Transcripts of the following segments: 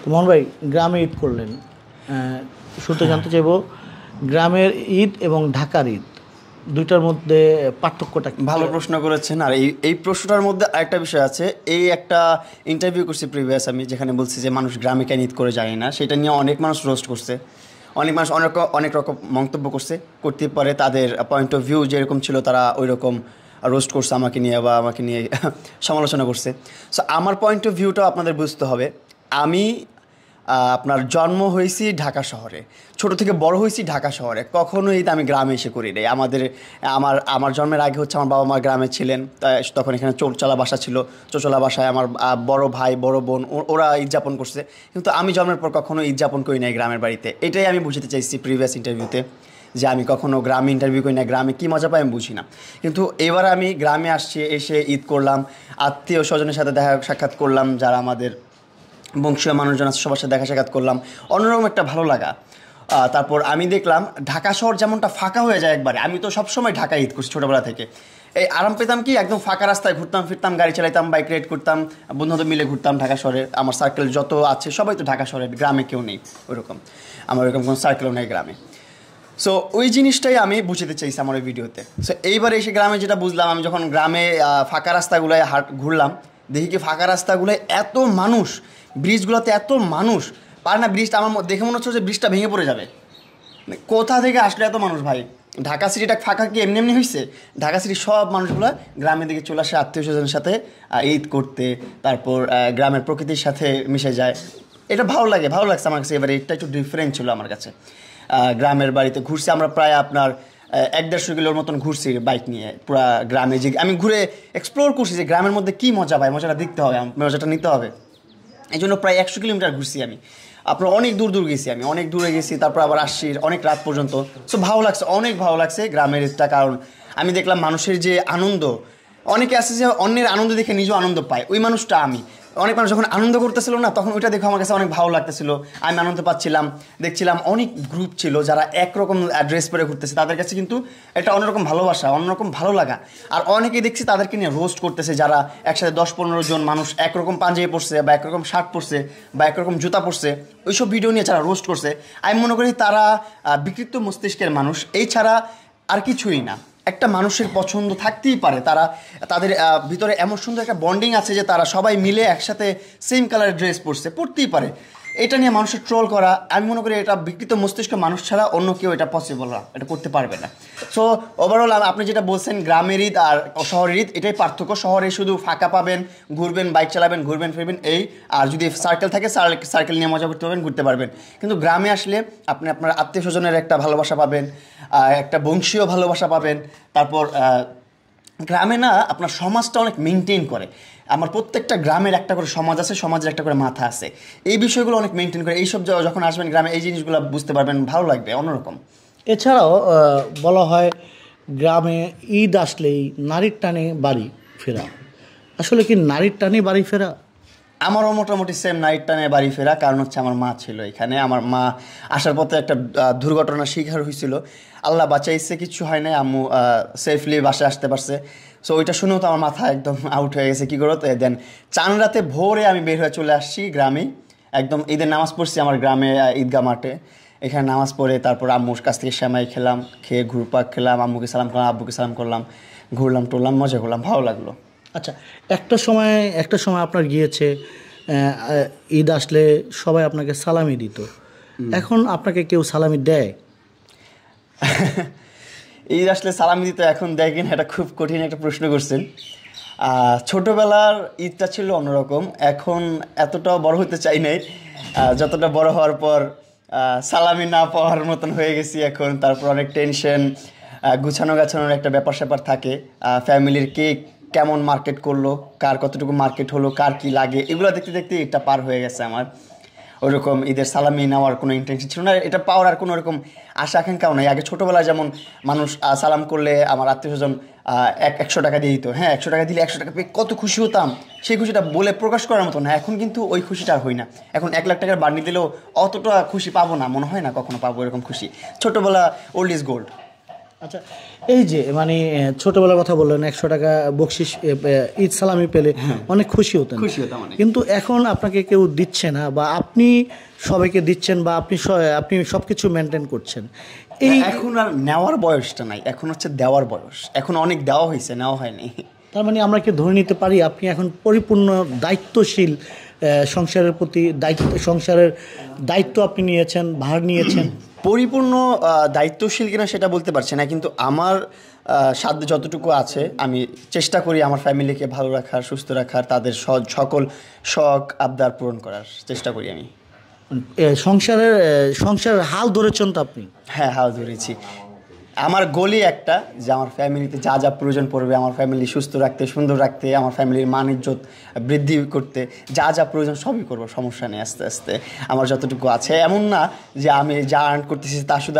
তো মোহন ভাই গ্রামে ঈদ করলেন, শুরুতে জানতে চাইব গ্রামের ঈদ এবং ঢাকার ঈদ দুইটার মধ্যে পার্থক্যটা কি? ভালো প্রশ্ন করেছেন। আর এই প্রশ্নটার মধ্যে আরেকটা বিষয় আছে। এই একটা ইন্টারভিউ করছি প্রিভিয়াস আমি, যেখানে বলছি যে মানুষ গ্রামে কেন ঈদ করে যায় না, সেটা নিয়ে অনেক মানুষ রোস্ট করছে, অনেক মানুষ অনেক রকম মন্তব্য করতে পারে। তাদের পয়েন্ট অফ ভিউ যেরকম ছিল তারা ওই রকম রোস্ট করছে আমাকে নিয়ে বা আমাকে নিয়ে সমালোচনা করছে। সো আমার পয়েন্ট অফ ভিউটাও আপনাদের বুঝতে হবে। আমি আপনার জন্ম হয়েছি ঢাকা শহরে, ছোটো থেকে বড় হয়েছি ঢাকা শহরে, কখনো ঈদ আমি গ্রামে এসে করি নাই। আমার জন্মের আগে হচ্ছে আমার বাবা মা গ্রামে ছিলেন, তখন এখানে চোরচালা বাসা ছিল। চোরচালা বাসায় আমার বড় ভাই বড় বোন ওরা ঈদ যাপন করছে, কিন্তু আমি জন্মের পর কখনো ঈদ যাপন করি নাই গ্রামের বাড়িতে। এটাই আমি বুঝতে চাইছি প্রিভিয়াস ইন্টারভিউতে, যে আমি কখনো গ্রামে ইন্টারভিউ করি না, গ্রামে কী মজা পাই আমি বুঝি না। কিন্তু এবার আমি গ্রামে আসছি, এসে ঈদ করলাম, আত্মীয় স্বজনের সাথে দেখা সাক্ষাৎ করলাম, যারা আমাদের বংশীয় মানুষজন আছে সবার সাথে দেখা সাক্ষাৎ করলাম, অন্যরকম একটা ভালো লাগা। তারপর আমি দেখলাম ঢাকা শহর যেমনটা ফাঁকা হয়ে যায় একবারে। আমি তো সবসময় ঢাকা ঈদ করছি ছোটোবেলা থেকে, এই আরাম পেতাম কি একদম ফাঁকা রাস্তায় ঘুরতাম ফিরতাম, গাড়ি চালাইতাম, বাইক রাইড করতাম, বন্ধুদের মিলে ঘুরতাম ঢাকা শহরে। আমার সার্কেল যত আছে সবাই তো ঢাকা শহরে, গ্রামে কেউ নেই ওরকম, আমার ওরকম কোনো সার্কেলও নেই গ্রামে। সো ওই জিনিসটাই আমি বুঝতে চাইছি আমার ওই ভিডিওতে। সো এইবারে এসে গ্রামে যেটা বুঝলাম, আমি যখন গ্রামে ফাঁকা রাস্তাগুলোয় ঘুরলাম, দেখি কি ফাঁকা রাস্তাগুলোয় এত মানুষ, ব্রিজগুলোতে এত মানুষ, পারে না ব্রিজটা আমার দেখে মনে হচ্ছে যে ব্রিজটা ভেঙে পড়ে যাবে। কোথা থেকে আসলে এত মানুষ ভাই? ঢাকা সিটিটা ফাঁকা কি এমনি এমনি হয়েছে? ঢাকা সিটির সব মানুষগুলো গ্রামের দিকে চলে আসে আত্মীয় স্বজনের সাথে ঈদ করতে, তারপর গ্রামের প্রকৃতির সাথে মিশে যায়। এটা ভালো লাগছে আমার কাছে। এবারে এটা একটু ডিফারেন্ট ছিল আমার কাছে। গ্রামের বাড়িতে ঘুরছি আমরা প্রায় আপনার 1-150 কিলোর মতন ঘুরছি বাইক নিয়ে পুরা গ্রামে। যে আমি ঘুরে এক্সপ্লোর করছি যে গ্রামের মধ্যে কী মজা পাই, মজাটা দেখতে হবে, মজাটা নিতে হবে। এই জন্য প্রায় 100 কিলোমিটার ঘুরছি আমি। আপনার অনেক দূর গেছি, আমি অনেক দূরে গেছি, তারপর আবার আসছি অনেক রাত পর্যন্ত। সো ভালো লাগছে, অনেক ভালো লাগছে গ্রামের ঈদটা। কারণ আমি দেখলাম মানুষের যে আনন্দ, অনেকে আছে যে অন্যের আনন্দ দেখে নিজেও আনন্দ পায়, ওই মানুষটা আমি। অনেক মানুষ যখন আনন্দ করতেছিল না, তখন ওইটা দেখে আমার কাছে অনেক ভালো লাগতেছিল, আমি আনন্দ পাচ্ছিলাম। দেখছিলাম অনেক গ্রুপ ছিল যারা একরকম ড্রেস পরে ঘুরতেছে, তাদের কাছে কিন্তু একটা অন্যরকম ভালোবাসা, অন্যরকম ভালো লাগা। আর অনেকেই দেখছি তাদেরকে নিয়ে রোস্ট করতেছে, যারা একসাথে 10-15 জন মানুষ একরকম পাঞ্জাবি পরছে বা একরকম শার্ট পরছে বা একরকম জুতা পরছে, ওইসব ভিডিও নিয়ে যারা রোস্ট করছে, আমি মনে করি তারা বিকৃত মস্তিষ্কের মানুষ, এই ছাড়া আর কিছুই না। একটা মানুষের পছন্দ থাকতেই পারে, তাদের ভিতরে এমন সুন্দর একটা বন্ডিং আছে যে তারা সবাই মিলে একসাথে সেম কালারের ড্রেস পরতেই পারে। এটা নিয়ে মানুষের ট্রোল করা, আমি মনে করি এটা বিকৃত মস্তিষ্ক মানুষ ছাড়া অন্য কেউ এটা পসিবল না, এটা করতে পারবে না। সো ওভারঅল আপনি যেটা বলছেন গ্রামের ঈদ আর শহরের ঈদ, এটাই পার্থক্য। শহরে শুধু ফাঁকা পাবেন, ঘুরবেন, বাইক চালাবেন, ঘুরবেন ফিরবেন এই, আর যদি সার্কেল থাকে সার্কেল নিয়ে মজা করতে পারবেন, ঘুরতে পারবেন। কিন্তু গ্রামে আসলে আপনি আপনার আত্মীয় স্বজনের একটা ভালোবাসা পাবেন, একটা বংশীয় ভালোবাসা পাবেন। তারপর গ্রামে না আপনার সমাজটা অনেক মেনটেন করে। আমার প্রত্যেকটা গ্রামের একটা করে সমাজ আছে, সমাজের একটা করে মাথা আছে, এই বিষয়গুলো অনেক মেনটেন করে। এইসব যখন আসবেন গ্রামে, এই জিনিসগুলো বুঝতে পারবেন, ভালো লাগবে, অন্যরকম। এছাড়াও বলা হয় গ্রামে ঈদ আসলেই নারীর টানে বাড়ি ফেরা, আসলে কি নারীর টানে বাড়ি ফেরা? আমারও মোটামুটি সেম নাইট টানে বাড়ি ফেরা। কারণ হচ্ছে আমার মা ছিল এখানে, আমার মা আসার পথে একটা দুর্ঘটনার শিকার হয়েছিল, আল্লাহ বাঁচাইছে, কিচ্ছু হয় নাই, আম্মু সেফলি বাসায় আসতে পারছে। সো ওইটা শুনেও তো আমার মাথা একদম আউট হয়ে গেছে, কী করো তো। দেন চান রাতে ভোরে আমি বের হয়ে চলে আসছি গ্রামে, একদম ঈদের নামাজ পড়ছি আমার গ্রামে ঈদগাহ মাঠে। এখানে নামাজ পড়ে তারপর আম্মুর কাছ থেকে সেমাই খেলাম, খেয়ে ঘুরপাক খেলাম, আম্মুকে সালাম করলাম, আব্বুকে সালাম করলাম, ঘুরলাম টুরলাম, মজা করলাম, ভালো লাগলো। আচ্ছা, একটা সময় আপনার গিয়েছে ঈদ আসলে সবাই আপনাকে সালামি দিত, এখন আপনাকে কেউ সালামি দেয়? ঈদ আসলে সালামি দিত, এখন দেয় কিনা এটা খুব কঠিন একটা প্রশ্ন করছেন। ছোটোবেলার ঈদটা ছিল অন্যরকম, এখন এতটাও বড় হতে চাই নাই, যতটা বড় হওয়ার পর সালামি না পাওয়ার মতন হয়ে গেছি এখন। তারপর অনেক টেনশন, গুছানোর একটা ব্যাপার স্যাপার থাকে, ফ্যামিলির কে কেমন মার্কেট করলো, কার কতটুকু মার্কেট হলো, কার কি লাগে, এগুলো দেখতে দেখতে এটা পার হয়ে গেছে আমার। ওইরকম ঈদের সালামি নেওয়ার কোনো ইন্টেনশন ছিল না, এটা পাওয়ার আর কোনো রকম আশা আকাঙ্ক্ষাও নাই। আগে ছোটোবেলায় যেমন মানুষ সালাম করলে আমার আত্মীয় স্বজন 100 টাকা দিয়ে দিত, হ্যাঁ 100 টাকা দিলে 100 টাকা পেয়ে কত খুশি হতাম, সেই খুশিটা বলে প্রকাশ করার মতো না। এখন কিন্তু ওই খুশিটা আর হই না, এখন 1 লাখ টাকার বান্ডি দিলেও অতটা খুশি পাবো না, মনে হয় না কখনো পাবো এরকম খুশি। ছোটোবেলা ওল্ড ইজ গোল্ড। আচ্ছা, এই যে মানে ছোটবেলার কথা বললেন, 100 টাকা বকশিস ঈদ সালামি পেলে অনেক খুশি হতেন, খুশি হতাম অনেক। কিন্তু এখন আপনাকে কেউ দিচ্ছে না, বা আপনি সবাইকে দিচ্ছেন, বা আপনি সব কিছু মেনটেন করছেন। এই এখন আর নেওয়ার বয়সটা নাই, এখন হচ্ছে দেওয়ার বয়স। এখন অনেক দেওয়া হয়েছে, নেওয়া হয়নি। তার মানে আমরা কি ধরে নিতে পারি আপনি এখন পরিপূর্ণ দায়িত্বশীল, সংসারের প্রতি সংসারের দায়িত্ব আপনি নিয়েছেন, ভার নিয়েছেন? পরিপূর্ণ দায়িত্বশীল কিনা সেটা বলতে পারছি না, কিন্তু আমার সাধ্য যতটুকু আছে আমি চেষ্টা করি আমার ফ্যামিলিকে ভালো রাখার, সুস্থ রাখার, তাদের সকল শখ আবদার পূরণ করার চেষ্টা করি আমি। সংসারের হাল ধরেছেন তো আপনি? হ্যাঁ, হাল ধরেছি। আমার গোলই একটা, যে আমার ফ্যামিলিতে যা যা প্রয়োজন পড়বে, আমার ফ্যামিলি সুস্থ রাখতে, সুন্দর রাখতে, আমার ফ্যামিলির মান ইজ্জত বৃদ্ধি করতে যা যা প্রয়োজন সবই করবো, সমস্যা নেই। আস্তে আস্তে আমার যতটুকু আছে, এমন না যে আমি যা আর্ন করতেছি তা শুধু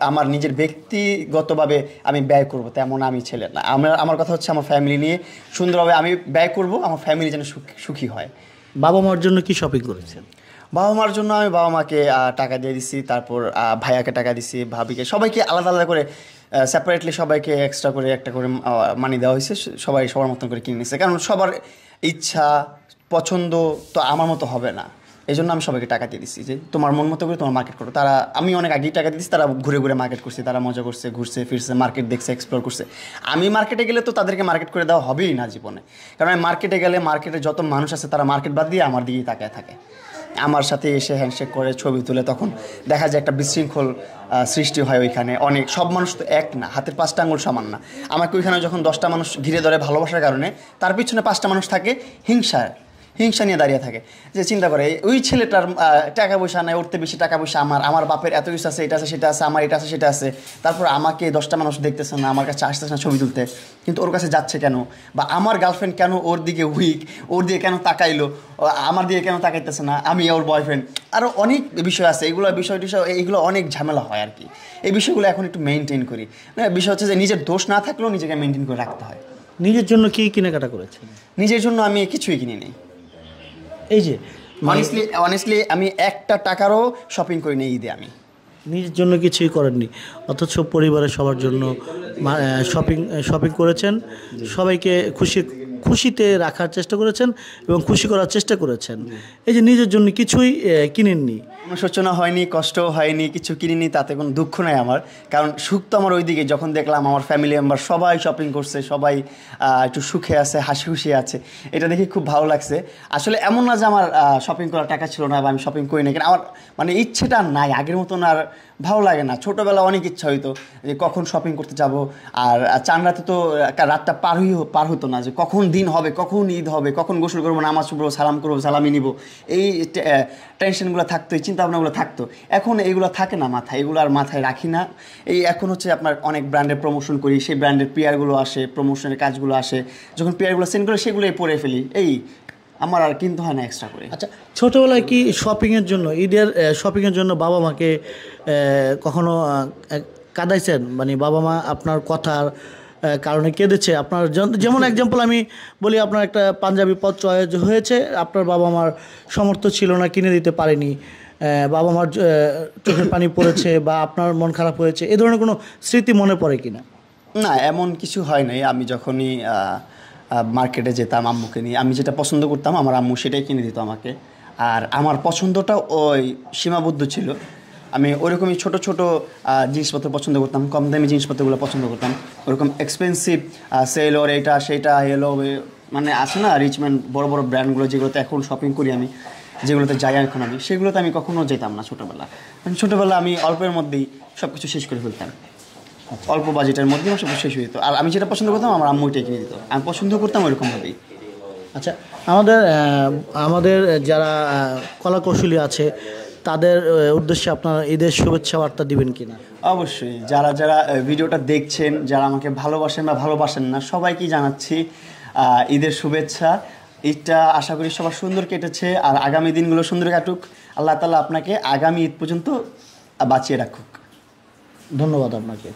আমার নিজের ব্যক্তিগতভাবে আমি ব্যয় করব, তেমন আমি ছেলে না। আমার কথা হচ্ছে আমার ফ্যামিলি নিয়ে সুন্দরভাবে আমি ব্যয় করব, আমার ফ্যামিলি যেন সুখী হয়। বাবা মার জন্য কি শপিং করেছেন? বাবা মার জন্য আমি বাবা মাকে টাকা দিয়ে দিছি, তারপর ভাইয়াকে টাকা দিছি, ভাবিকে, সবাইকে আলাদা আলাদা করে সেপারেটলি সবাইকে এক্সট্রা করে একটা করে মানি দেওয়া হয়েছে। সবাই সবার মতন করে কিনে নিচ্ছে, কারণ সবার ইচ্ছা পছন্দ তো আমার মতো হবে না। এই জন্য আমি সবাইকে টাকা দিয়ে দিচ্ছি যে তোমার মন মতো করে তোমার মার্কেট করো। আমি অনেক আগেই টাকা দিচ্ছি, তারা ঘুরে ঘুরে মার্কেট করছে, তারা মজা করছে, ঘুরছে ফিরছে, মার্কেট দেখছে, এক্সপ্লোর করছে। আমি মার্কেটে গেলে তো তাদেরকে মার্কেট করে দেওয়া হবেই না জীবনে, কারণ আমি মার্কেটে গেলে মার্কেটে যত মানুষ আছে তারা মার্কেট বাদ দিয়ে আমার দিকেই তাকায় থাকে, আমার সাথে এসে হ্যান্ডশেক করে ছবি তুলে। তখন দেখা যায় একটা বিশৃঙ্খল সৃষ্টি হয় ওইখানে। সব মানুষ তো এক না, হাতের 5টা আঙুল সমান না। আমাকে ওইখানে যখন 10টা মানুষ ঘিরে ধরে ভালোবাসার কারণে, তার পিছনে 5টা মানুষ থাকে হিংসা নিয়ে দাঁড়িয়ে থাকে, যে চিন্তা করে ওই ছেলেটার টাকা পয়সা নেয়, উঠতে বেশি টাকা পয়সা আমার বাপের এত কিছু আছে, এটা আছে সেটা আছে, আমার এটা আছে সেটা আছে, তারপর আমাকে 10টা মানুষ দেখতেছে না, আমার কাছে আসতেছে না ছবি তুলতে, কিন্তু ওর কাছে যাচ্ছে কেন? বা আমার গার্লফ্রেন্ড কেন ওর দিকে উইক, ওর দিকে কেন তাকাইলো, আমার দিকে কেন তাকাইতেছে না, আমি ওর বয়ফ্রেন্ড। আরও অনেক বিষয় আছে, এইগুলো অনেক ঝামেলা হয় আর কি। এই বিষয়গুলো এখন একটু মেনটেন করি। বিষয় হচ্ছে যে নিজের দোষ না থাকলেও নিজেকে মেনটেন করে রাখতে হয়। নিজের জন্য কি কেনাকাটা করেছেন? নিজের জন্য আমি কিছুই কিনি নেই। এই যে অনেস্টলি আমি একটা টাকারও শপিং করি না ঈদে। আমি নিজের জন্য কিছুই করেননি, অথচ পরিবারের সবার জন্য শপিং করেছেন, সবাইকে খুশিতে রাখার চেষ্টা করেছেন এবং খুশি করার চেষ্টা করেছেন। এই যে নিজের জন্য কিছুই কিনেননি, সূচনা হয়নি, কষ্টও হয়নি, কিছু কিনিনি, তাতে কোনো দুঃখ নাই আমার। কারণ সুখ তো আমার ওই দিকে, যখন দেখলাম আমার ফ্যামিলি মেম্বার সবাই শপিং করছে, সবাই একটু সুখে আছে, হাসি খুশি আছে, এটা দেখে খুব ভালো লাগছে। আসলে এমন না যে আমার শপিং করার টাকা ছিল না বা আমি শপিং করি না, কিন্তু আমার মানে ইচ্ছেটা নাই, আগের মতন আর ভালো লাগে না। ছোটোবেলা অনেক ইচ্ছা হইতো যে কখন শপিং করতে যাব, আর চান রাতে তো রাতটা পার হতো না, যে কখন দিন হবে, কখন ঈদ হবে, কখন গোসল করবো, নামাজ পড়বো, সালাম করবো, সালামি নিব, এই টেনশনগুলো থাকতো, এই চিন্তাভাবনাগুলো থাকতো। এখন এইগুলো থাকে না মাথায়, এগুলো আর মাথায় রাখি না। এখন হচ্ছে আপনার অনেক ব্র্যান্ডের প্রমোশন করি, সেই ব্র্যান্ডের পিয়ারগুলো আসে, প্রমোশনের কাজগুলো আসে, যখন পিয়ারগুলো সেন্ড করে সেগুলোই পরে ফেলি, এই আমার আর কিনতে হয় না এক্সট্রা করে। আচ্ছা, ছোটোবেলায় কি শপিংয়ের জন্য, ঈদের শপিংয়ের জন্য বাবা মাকে কখনো কাঁদাইছেন? মানে বাবা মা আপনার কথার কারণে কেঁদেছে? আপনার যেমন এক্সাম্পল আমি বলি, আপনার একটা পাঞ্জাবি পদ চয়েস হয়েছে, আপনার বাবা মার সামর্থ্য ছিল না, কিনে দিতে পারেনি, বাবা মার চোখের পানি পড়েছে বা আপনার মন খারাপ হয়েছে, এ ধরনের কোনো স্মৃতি মনে পড়ে কিনা? না, এমন কিছু হয় নাই। আমি যখনই মার্কেটে যেতাম আম্মুকে নিয়ে, আমি যেটা পছন্দ করতাম আমার আম্মু সেটাই কিনে দিত আমাকে। আর আমার পছন্দটা ওই সীমাবদ্ধ ছিল, আমি ওরকমই ছোট ছোট জিনিসপত্র পছন্দ করতাম, কম দামি জিনিসপত্রগুলো পছন্দ করতাম। ওরকম এক্সপেন্সিভ সেলর এটা সেটা এলো, মানে আছে না রিচম্যান বড় বড় ব্র্যান্ডগুলো, যেগুলোতে এখন শপিং করি আমি, যেগুলোতে যাই এখন আমি, সেগুলোতে আমি কখনো যেতাম না ছোটোবেলা। ছোটোবেলা আমি অল্পের মধ্যেই সব কিছু শেষ করে ফেলতাম, অল্প বাজেটের মধ্যে আমার সব শেষ হয়ে যেত। আর আমি যেটা পছন্দ করতাম আমার আম্মু এটাই কিনে দিত, আমি পছন্দ করতাম ওইরকমভাবেই। আচ্ছা, আমাদের যারা কলা কৌশলী আছে তাদের উদ্দেশ্যে আপনার ঈদের শুভেচ্ছা বার্তা দিবেন কিনা? অবশ্যই, যারা যারা ভিডিওটা দেখছেন, যারা আমাকে ভালোবাসেন বা ভালোবাসেন না, সবাইকেই জানাচ্ছি ঈদের শুভেচ্ছা। ঈদটা আশা করি সবার সুন্দর কেটেছে, আর আগামী দিনগুলো সুন্দর কাটুক। আল্লাহ তাআলা আপনাকে আগামী ঈদ পর্যন্ত বাঁচিয়ে রাখুক। ধন্যবাদ আপনাকে।